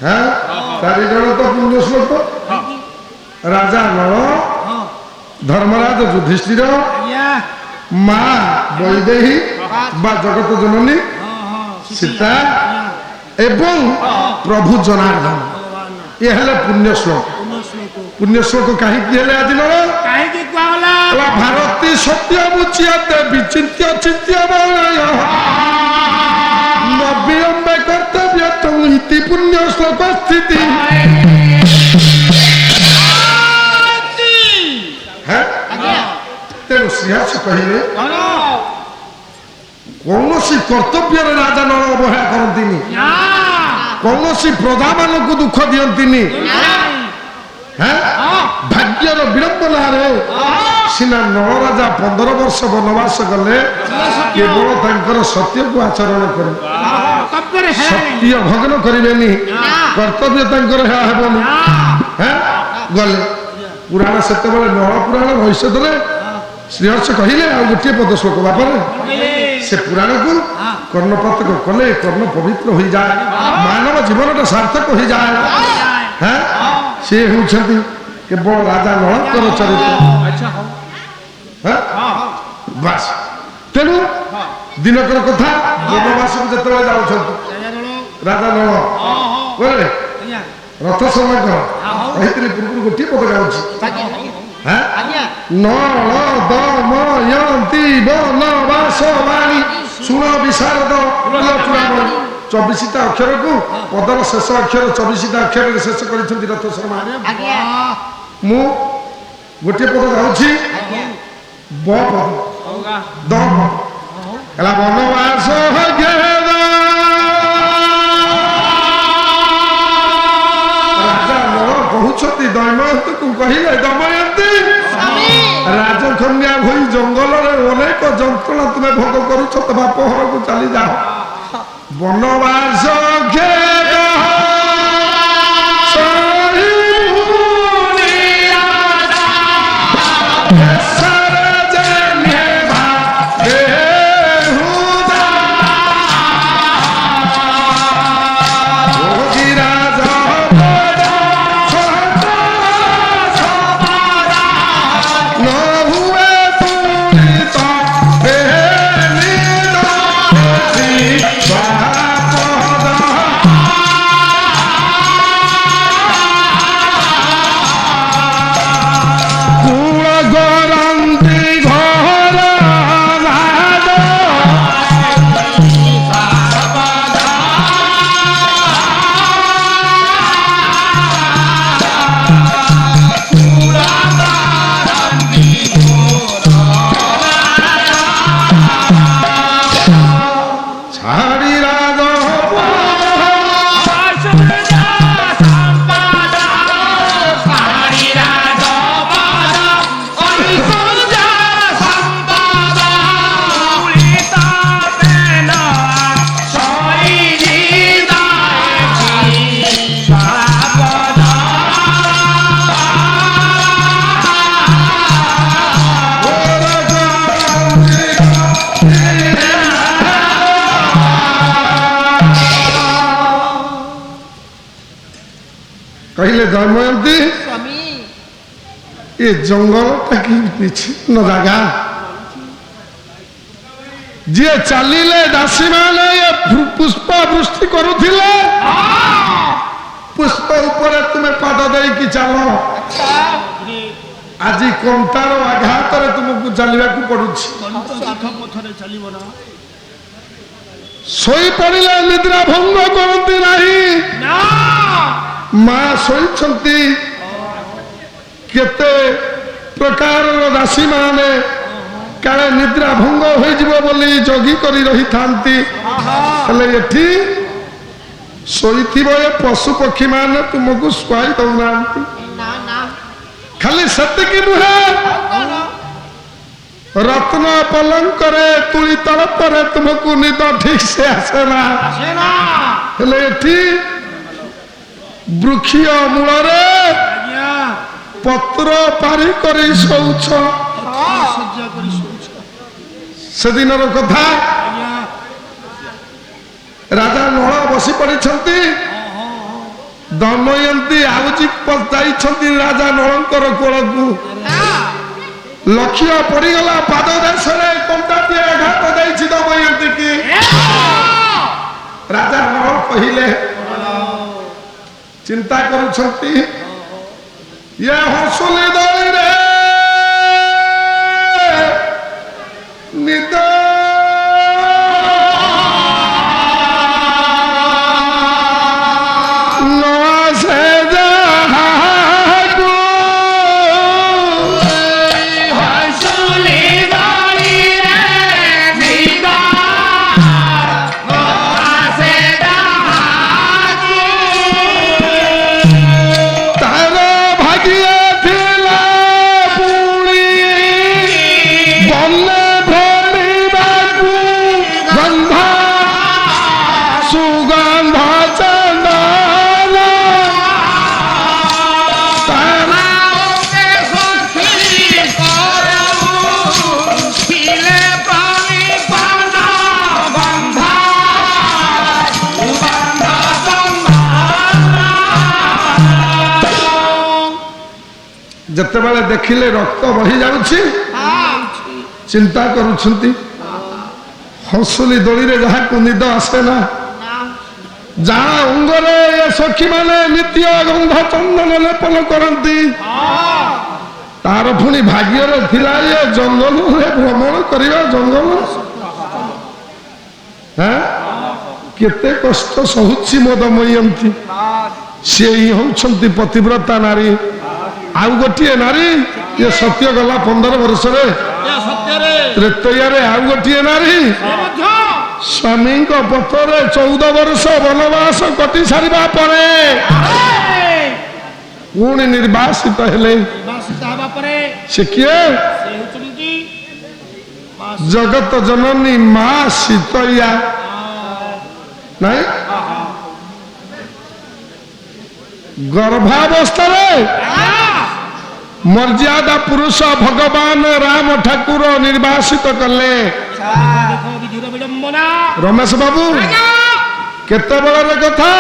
হ্যাঁ 4 জন তো পুণ্য শ্লোক রাজা নল ধর্মরাজ যুধিষ্ঠির মা বৈদেহী বা জগত জননী সীতা এবং প্রভু জনার্দন ये हेले पुण्य श्लोक कहीं आज नर भारती सत्य मुचियाते विचिन्त्य चिन्त्य विलंबे कर्तव्य इति पुण्य श्लोक स्थिति तेणु श्रीहर्ष कहे कौन कर्तव्य राजा नल अवहेला करती कौन प्रजा मान को दुख दियंतिनी भाग्यर विडंबना सीना नल राजा 15 वर्ष वनवास गले केवल तांकर सत्य को आचरण कर सत्य भग्न करेनि कर्तव्य तांकर हेबनी गले पुराण से नल पुराण भविष्य श्रीहर्ष कहले आ गोटे पद श्लोक बापर से पुराण को कर्णपात कले कर्ण पवित्र हो जाए मानव जीवन सार्थक हो जाए हाँ सी होती केवल राजा नलकर चरित्र बस तेणु दिनकर कथा वनवास को जिते जाऊँ राजा नल बोले रथ समय कही पूर्व गोटे पद गाँव नल दमयंती वनवासवाणी शुण विशारद 24टा अक्षर को पदर शेष अक्षर 24टा अक्षर शेष कर रथ शर्मा मु गोटे पद गाँची ब पद द पद वनवास राजा नल कहते दमयंती को कहले दमयंती राजकन्या भई जंगल अनेक जंत्रणा तुम्हें भोग करुच तो बाप घर को चली जाओ वनवास कहले दमयंती ये जंगल की विच्छिन्न जगह जी चलिले दासी माने ये पुष्प वृष्टि करुथिले पुष्प ऊपर तुम्हें पाद दे कि चलो आज कंटार आघात तुमको चलवा पड़ुछि सोई पड़िले निद्रा भंग करती नहीं माँ शोती केते प्रकार दासी माने काले निद्रा भंग हो जगी करी रही थांती एठी शोईथिबो पशु पक्षी माने तुमको शुआई दौना खाली सेतिकी नुहे रत्न पलंक तुली तल पर तुमको निद ठीक से आसेना वृक्षीय मूल पत्र पारी कर शौच से दिन कथा राजा नल बसी पड़ी ଦମୟନ୍ତୀ ଆଉଜି ଯାଇଛନ୍ତି ରାଜା ନଳଙ୍କର କୋଳକୁ। ଲକ୍ଷ୍ୟ ପଡିଗଲା ପାଦ ଦେଶରେ କଣ୍ଟାଟିଏ ଆଘାତ ଦେଇଛି ଦମୟନ୍ତୀ କି। ରାଜା ନଳ କହିଲେ ଚିନ୍ତା କରୁଛନ୍ତି ଇଏ ହସୁଲି ଦଳିରେ ନିଦ ଯେତେବେଳେ ଦେଖିଲେ ରକ୍ତ ବହି ଯାଉଛି ଚିନ୍ତା କରୁଛନ୍ତି ହସୁଲି ଦୋଳିରେ ଯାହାକୁ ନିଦ ଆସେ ନା ଯାହା ଅଙ୍ଗରେ ଏ ସଖୀ ମାନେ ନିତ୍ୟ ଗନ୍ଧ ଚନ୍ଦନ ଲେପନ କରନ୍ତି ତାର ପୁଣି ଭାଗ୍ୟରେ ଥିଲା ଏ ଜଙ୍ଗଲରେ ଭ୍ରମଣ କରିବା। ଜଙ୍ଗଲ କେତେ କଷ୍ଟ ସହୁଛି ମୋ ଦମୟନ୍ତୀ। ସେ ହିଁ ହଉଛନ୍ତି ପତିବ୍ରତା ନାରୀ। ଆଉ ଗୋଟିଏ ନାରୀ ଏ ସତ୍ୟ ଗଲା 15 ବର୍ଷରେ ତ୍ରେତୟାରେ ଆଉ ଗୋଟିଏ ନାରୀ ସ୍ୱାମୀଙ୍କ ପଥରେ 14 ବର୍ଷ ବନବାସ କଟି ସାରିବା ପରେ ପୁଣି ନିର୍ବାସିତ ହେଲେ। ସେ କିଏ? ଜଗତ ଜନନୀ ମା ସୀତୟା ନାଇଁ ଗର୍ଭାବସ୍ଥାରେ ମର୍ଯ୍ୟାଦା ପୁରୁଷ ଭଗବାନ ରାମ ଠାକୁର ନିର୍ବାସିତ କଲେ। ରମେଶ ବାବୁ କେତେବେଳର କଥା?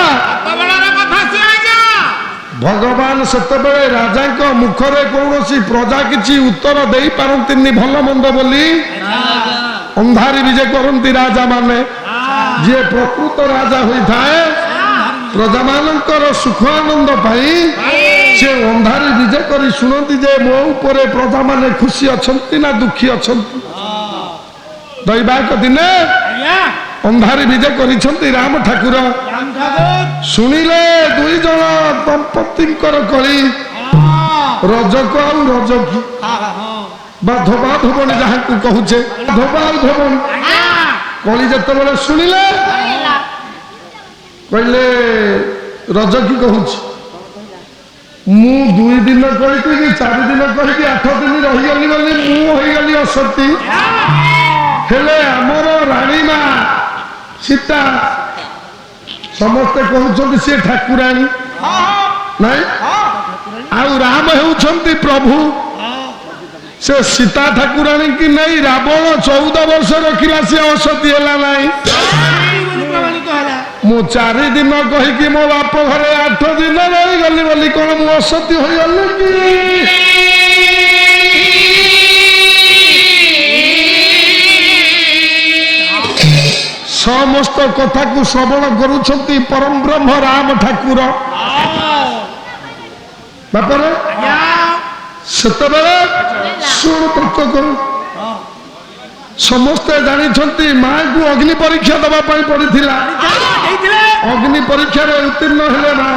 ଭଗବାନ ସେତେବେଳେ ରାଜାଙ୍କ ମୁଖରେ କୌଣସି ପ୍ରଜା କିଛି ଉତ୍ତର ଦେଇପାରନ୍ତିନି ଭଲ ମନ୍ଦ ବୋଲି ଅନ୍ଧାରି ବିଜେ କରନ୍ତି ରାଜା ମାନେ। ଯିଏ ପ୍ରକୃତ ରାଜା ହୋଇଥାଏ ପ୍ରଜାମାନଙ୍କର ସୁଖ ଆନନ୍ଦ ପାଇଁ ସେ ଅନ୍ଧାରି ବିଜେ କରି ଶୁଣନ୍ତି ଯେ ମୋ ଉପରେ ପ୍ରଜାମାନେ ଖୁସି ଅଛନ୍ତି ନା ଦୁଃଖୀ ଅଛନ୍ତି। ଦୈବାକ ଦିନେ ଅନ୍ଧାରି ବିଜେ କରିଛନ୍ତି ରାମ ଠାକୁର। ଶୁଣିଲେ 2 ଜଣ ଦମ୍ପତିଙ୍କର କଳି ରଜକୁ ଆଉ ରଜକୁ ବା ଧୋବା ଧୋବଣୀ ଯାହାକୁ କହୁଛେ ଧୋବା ଆଉ ଧୋବଣୀ କଳି ଯେତେବେଳେ ଶୁଣିଲେ କହିଲେ ରଜ କି କହୁଛି ମୁଁ 2 ଦିନ କହିକି 4 ଦିନ କହିକି 8 ଦିନ ରହିଗଲି ବୋଲି ମୁଁ ହୋଇଗଲି ଅସତୀ। ହେଲେ ଆମର ରାଣୀ ମା ସୀତା ସମସ୍ତେ କହୁଛନ୍ତି ସିଏ ଠାକୁରାଣୀ ନାଇଁ ଆଉ ରାମ ହେଉଛନ୍ତି ପ୍ରଭୁ। ସେ ସୀତା ଠାକୁରାଣୀ କି ନେଇ ରାବଣ 14 ବର୍ଷ ରଖିଲା ସିଏ ଅସତୀ ହେଲା ନାହିଁ। ମୁଁ 4 ଦିନ କହିକି ମୋ ବାପ ଘରେ 8 ଦିନ ରହିଗଲି ବୋଲି କଣ ମୁଁ ଅସତୀ ହୋଇଗଲି କି? ସମସ୍ତ କଥାକୁ ଶ୍ରବଣ କରୁଛନ୍ତି ପରମ ବ୍ରହ୍ମ ରାମ ଠାକୁର। ବାପରେ ସେତେବେଳେ ଶୁଣ ତତ୍ତ୍ୱ କରୁ ସମସ୍ତେ ଜାଣିଛନ୍ତି ମାଙ୍କୁ ଅଗ୍ନି ପରୀକ୍ଷା ଦେବା ପାଇଁ ପଡିଥିଲା। ଅଗ୍ନି ପରୀକ୍ଷାରେ ଉତ୍ତୀର୍ଣ୍ଣ ହେଲେ ନା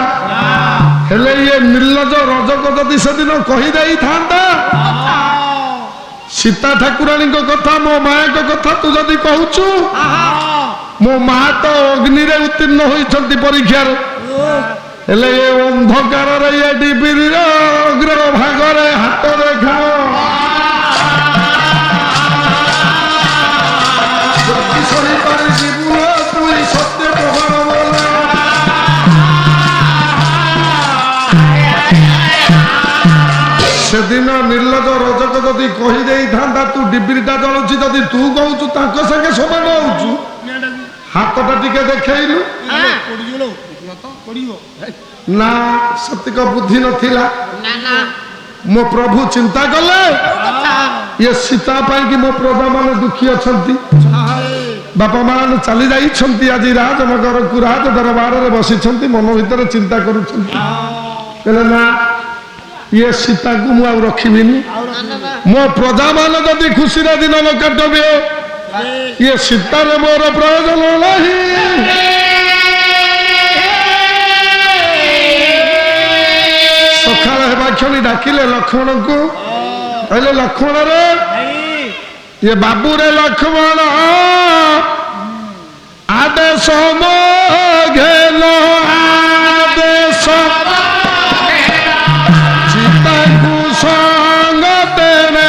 ହେଲେ ଇଏ ନିର୍ଲଜ ରଜକ ଯଦି ସେଦିନ କହିଦେଇଥାନ୍ତା ସୀତା ଠାକୁରାଣୀଙ୍କ କଥା ମୋ ମାଙ୍କ କଥା ତୁ ଯଦି କହୁଛୁ ମୋ ମା ତ ଅଗ୍ନିରେ ଉତ୍ତୀର୍ଣ୍ଣ ହୋଇଛନ୍ତି ପରୀକ୍ଷାରେ। ହେଲେ ଏ ଅନ୍ଧକାରରେ ଏ ଡିବିରିର ଅଗ୍ର ଭାଗରେ ହାତ ଦେଖାଅ ସେଦିନ ନିର୍ଲଜ ରଜକ ଯଦି କହିଦେଇଥାନ୍ତା ତୁ ଡିବିରିଟା ଜଳୁଛି ଯଦି ତୁ କହୁଛୁ ତାଙ୍କ ସାଙ୍ଗେ ସମାନ ହଉଛୁ ହାତଟା ଟିକେ ଦେଖେଇଲୁ ना सतिक बुद्धि नथिला मो प्रभु चिंता कले ये सीता पाई कि मो प्रजा माने दुखी अछंती बापा मान चली जाइछंती आज राजनगर को राज दरबार रे बसिछंती मन भीतर चिंता करूछंती कहले ना ये सीता को मु रखिबिनी मो प्रजा मान जदि खुशी रे दिन न कटबे ये सीता रे मोर प्रयोजन नहीं सकाळ हेबा क्षणी डाकिले लक्ष्मण को कहले लक्ष्मण रे ये बाबू रे लक्ष्मण आदेश घेलो आदेश सीता को संग तेरे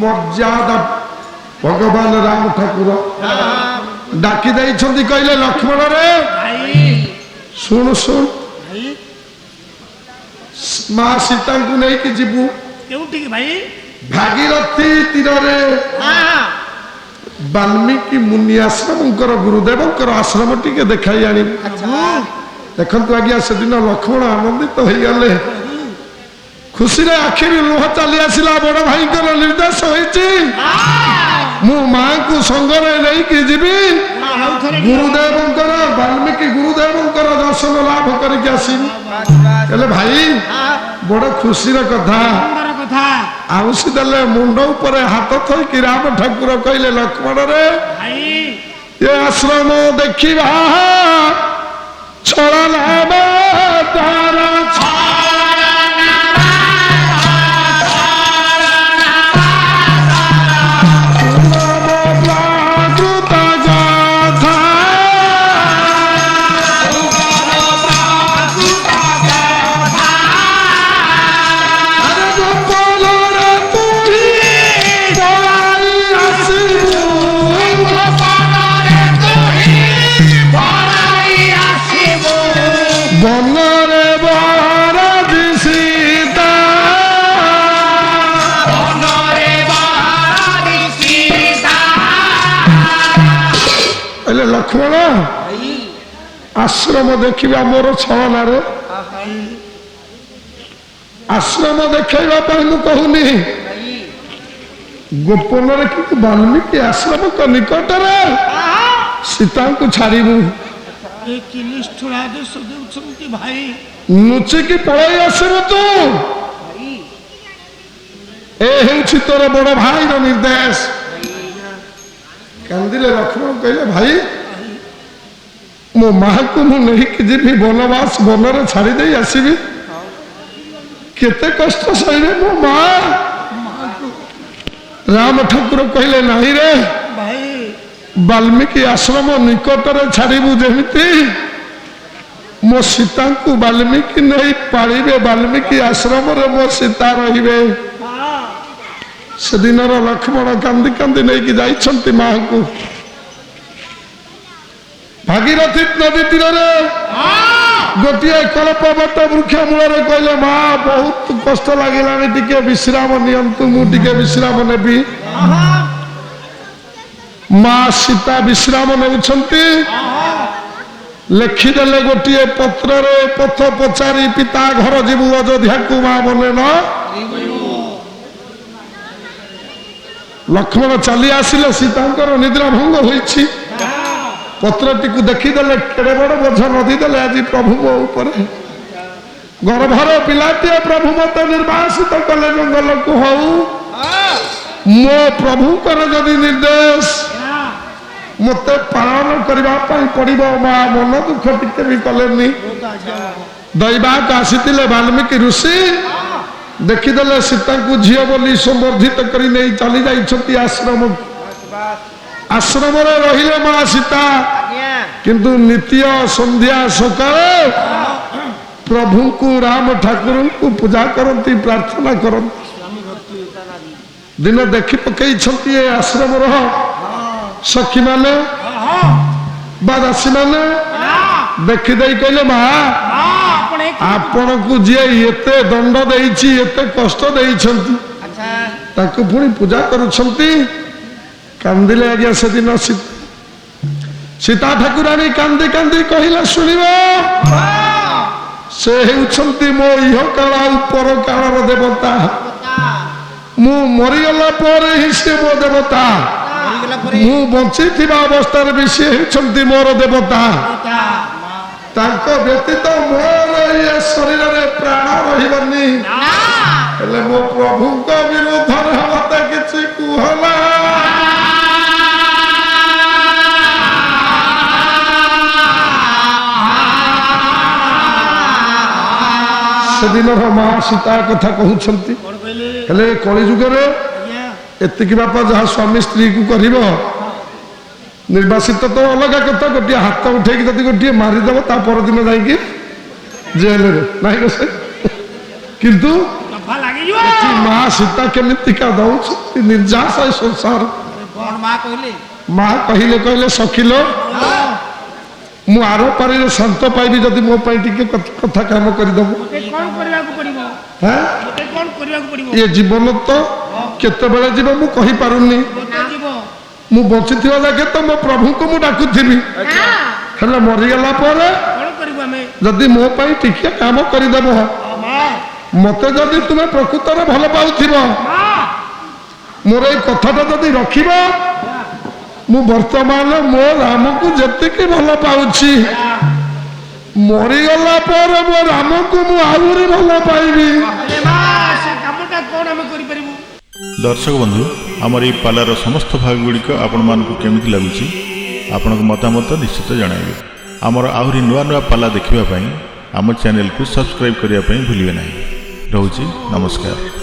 मर्यादा भगवान राम ठाकुर डाकी देइछंती कहले लक्ष्मण रे सुन सुन मां सीता को नहीं कि जीवु केउटी भाई भागीरथी तीर रे वाल्मीकि मुनि आश्रम गुरुदेव आश्रम टिके देखाई आनी देखंतु आज्ञा से दिन लक्ष्मण आनंदित हो गले खुशी रे आखिर लुह चली आसला बड़ भाई निर्देश होइछि मु मां को संगरे नहीं कि जीवी गुरुदेव वाल्मीकि गुरुदेव दर्शन लाभ करके आसीबी कहले भाई बड़ खुशी कथा आउसी देले मुंड ऊपर हाथ थई कि राम ठाकुर कहले लक्ष्मण रे ये आश्रम देखिबा छड़ा नाम तारा लक्ष्मण आश्रम देखा मोर छलना रे आश्रम देखा कहूनी गोपन कि वाल्मीकि आश्रम को निकट सीता को छाड़ू नुचिकी पलि आसबु तू ए तोर बड़ भाई निर्देश कांदिले लक्ष्मण कहले भाई मो मां को मु नहीं कि जीवी वनवास वन रे छाड़ी दे आसीबी केते कष्ट सहिबे मो मां राम ठाकुर कहले नहीं रे भाई वाल्मीकि आश्रम निकट रे छाड़ीबू जेमिति मो सीता को वाल्मीकि नहीं पालिबे वाल्मीकि आश्रम रे मो सीता रहिबे से दिन लक्ष्मण कांदी कांदी नहीं कि जाइछंती मां को भागीरथी नदी तीर गोटे कल्पवट वृक्ष मूल कहले मां बहुत कष्ट लगे टिके विश्राम नियंतु मु टिके विश्राम नेबी मां सीता विश्राम नेउछंती लिखिदेले गोटे पत्र रे पथ पचारी पिता घर जीवु अयोध्या को मां बने न लक्ष्मण चली आसिले सीतांकर निद्रा भंग होइछि पत्रटी को देखीदेले केड़े बड़ बोझ नदी देले आज प्रभु ऊपर गर्भर पिलाटे प्रभु मत निर्वासित कले जंगल को हऊ मो प्रभु कर जदि निर्देश मते पालन करबा पई पड़िबो मा मन दुख टिके भी कलेनी दैवाक आसीतिले वाल्मीकि ऋषि देखीदेले सीता को झियो बोली संवर्धित करी नहीं चली जाइछती आश्रम आश्रम रे रहिले मां सीता किंतु नित्य संध्या सकाळ प्रभु को राम ठाकुर को पूजा करती प्रार्थना करती दिन देखि पकई आश्रम सखी माने दासी माने देखी दे कहले माँ आपण को जी एते दंड देइछि एते कष्ट देइछंती ताको पुणी पूजा करुछंती कांदिले आज्ञा से दिन सीता ठाकुराणी कांदी कांदी कहला सुनिबो से हेउछंती मो इह काल पर कालर देवता मु मरिगला पर ही से मो देवता मु बंची थिबा अवस्था भी से हेउछंती मोर देवता तांको व्यतीत मोर ये शरीर रे प्राण रहिबनी हेले मो प्रभु को विरोध रे मते किछि कुहला दिन माँ सीता कथा कहते कली जुग एतिक बापा जहाँ स्वामी स्त्री को कर निर्वासित तो अलग कथा गोटे हाथ उठे गोटे मारिदेव ता परदिन जाकि जेल ना किंतु माँ सीता केमितिका दौड़ निर्जास संसार माँ कहले कहले सखिलो मु आर पारी शांत पाइबी जदि मो कथा काम करदेबू ये जीवन तो केते बेले जीव मु कहि पारुनी मु बंची थिबा जाके तो मो प्रभु को मु डाकुथिबी हेले मरिगला पर जदि मो पाई टिके काम करदेबो मते जदि तुमे प्रकृत रे भल पाउथिबो मोर ए कथाटा जदि रखिबो मु वर्तमान मो राम को जतिके भल पाउछि मरिगला पर मो राम को मु आहुरी भल पाइबी दर्शक बंधु आमर ये पालार समस्त भाग गुड़िक आपण मानक केमिति लागुछि आपण मतामत निश्चित जणाइबे आमर आहुरी नुआ नुआ पाला देखिबा पई आम चैनल को सब्सक्राइब करिया पई भूलिबे नाही रहउछि नमस्कार।